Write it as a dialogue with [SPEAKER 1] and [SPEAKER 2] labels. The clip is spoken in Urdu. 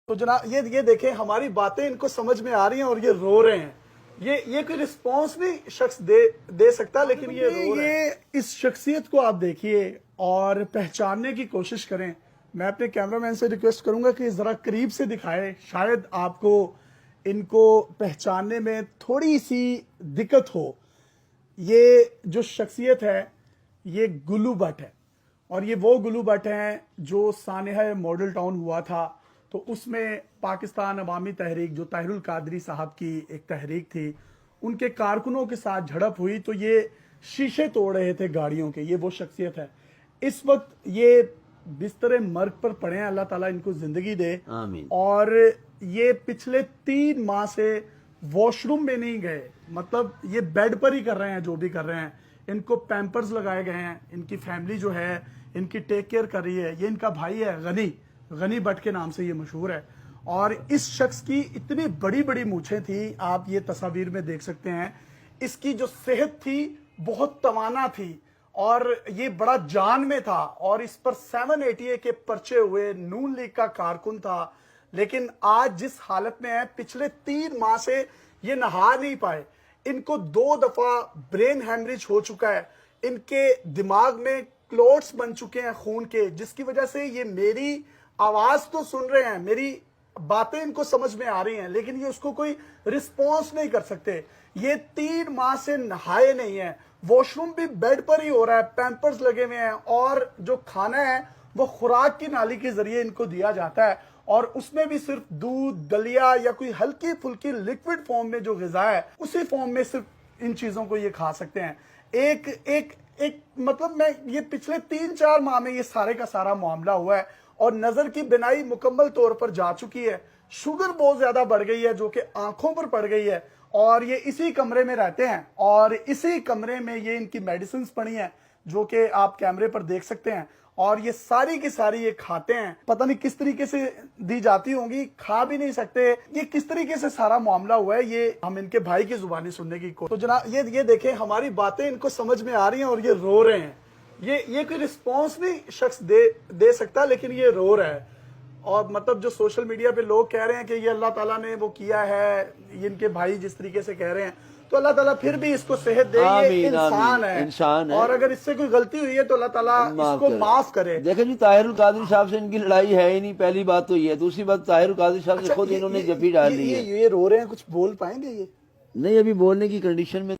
[SPEAKER 1] تو جناب یہ دیکھیں ہماری باتیں ان کو سمجھ میں آ رہی ہیں اور یہ رو رہے ہیں. یہ کوئی رسپانس نہیں شخص دے سکتا, لیکن یہ رو رہے ہیں. اس شخصیت کو آپ دیکھیے اور پہچاننے کی کوشش کریں. میں اپنے کیمرہ مین سے ریکویسٹ کروں گا کہ ذرا قریب سے دکھائے, شاید آپ کو ان کو پہچاننے میں تھوڑی سی دقت ہو. یہ جو شخصیت ہے یہ گلو بٹ ہے, اور یہ وہ گلو بٹ ہیں جو سانحہ ماڈل ٹاؤن ہوا تھا تو اس میں پاکستان عوامی تحریک جو طاہر القادری صاحب کی ایک تحریک تھی, ان کے کارکنوں کے ساتھ جھڑپ ہوئی تو یہ شیشے توڑ رہے تھے گاڑیوں کے. یہ وہ شخصیت ہے. اس وقت یہ بستر مرگ پر پڑے ہیں, اللہ تعالیٰ ان کو زندگی دے
[SPEAKER 2] آمین.
[SPEAKER 1] اور یہ پچھلے 3 ماہ سے واش روم میں نہیں گئے, مطلب یہ بیڈ پر ہی کر رہے ہیں جو بھی کر رہے ہیں. ان کو پیمپرز لگائے گئے ہیں, ان کی فیملی جو ہے ان کی ٹیک کیئر کر رہی ہے. یہ ان کا بھائی ہے غنی بٹ کے نام سے یہ مشہور ہے, اور اس شخص کی اتنی بڑی بڑی مونچھیں تھی, آپ یہ تصاویر میں دیکھ سکتے ہیں. اس کی جو صحت تھی بہت توانا تھی اور یہ بڑا جان میں تھا, اور اس پر 780 کے پرچے ہوئے, نون لیگ کا کارکن تھا. لیکن آج جس حالت میں ہے, پچھلے 3 ماہ سے یہ نہا نہیں پائے. ان کو 2 دفعہ برین ہیمریج ہو چکا ہے, ان کے دماغ میں کلوٹس بن چکے ہیں خون کے, جس کی وجہ سے یہ میری آواز تو سن رہے ہیں, میری باتیں ان کو سمجھ میں آ رہی ہیں, لیکن یہ اس کو کوئی رسپانس نہیں کر سکتے. یہ 3 ماہ سے نہائے نہیں ہیں, واش روم بھی بیڈ پر ہی ہو رہا ہے, پیمپرز لگے ہوئے ہیں, اور جو کھانا ہے وہ خوراک کی نالی کے ذریعے ان کو دیا جاتا ہے, اور اس میں بھی صرف دودھ, دلیا یا کوئی ہلکی پھلکی لکوڈ فارم میں جو غذا ہے اسی فارم میں صرف ان چیزوں کو یہ کھا سکتے ہیں. ایک مطلب میں یہ پچھلے 3-4 ماہ میں یہ سارے کا سارا معاملہ ہوا ہے, اور نظر کی بینائی مکمل طور پر جا چکی ہے. شوگر بہت زیادہ بڑھ گئی ہے جو کہ آنکھوں پر پڑ گئی ہے, اور یہ اسی کمرے میں رہتے ہیں, اور اسی کمرے میں یہ ان کی میڈیسنز پڑی ہیں جو کہ آپ کیمرے پر دیکھ سکتے ہیں, اور یہ ساری کی ساری یہ کھاتے ہیں. پتہ نہیں کس طریقے سے دی جاتی ہوں گی, کھا بھی نہیں سکتے. یہ کس طریقے سے سارا معاملہ ہوا ہے یہ ہم ان کے بھائی کی زبانی سننے کی تو جناب یہ دیکھیں ہماری باتیں ان کو سمجھ میں آ رہی ہیں اور یہ رو رہے ہیں. یہ کوئی رسپانس نہیں شخص دے سکتا, لیکن یہ رو رہا ہے. اور مطلب جو سوشل میڈیا پہ لوگ کہہ رہے ہیں کہ یہ اللہ تعالیٰ نے وہ کیا ہے, ان کے بھائی جس طریقے سے کہہ رہے ہیں, تو اللہ تعالیٰ پھر بھی اس کو صحت دے. یہ انسان ہے, اور اگر اس سے کوئی غلطی ہوئی ہے تو اللہ تعالیٰ اس کو معاف کرے.
[SPEAKER 2] دیکھیں جی, طاہر القادری صاحب سے ان کی لڑائی ہے ہی نہیں, پہلی بات تو یہ ہے. دوسری بات, طاہر القادری صاحب سے خود انہوں نے جفی ڈال دی ہے.
[SPEAKER 1] یہ رو رہے ہیں, کچھ بول پائیں گے یہ؟
[SPEAKER 2] نہیں, ابھی بولنے کی کنڈیشن میں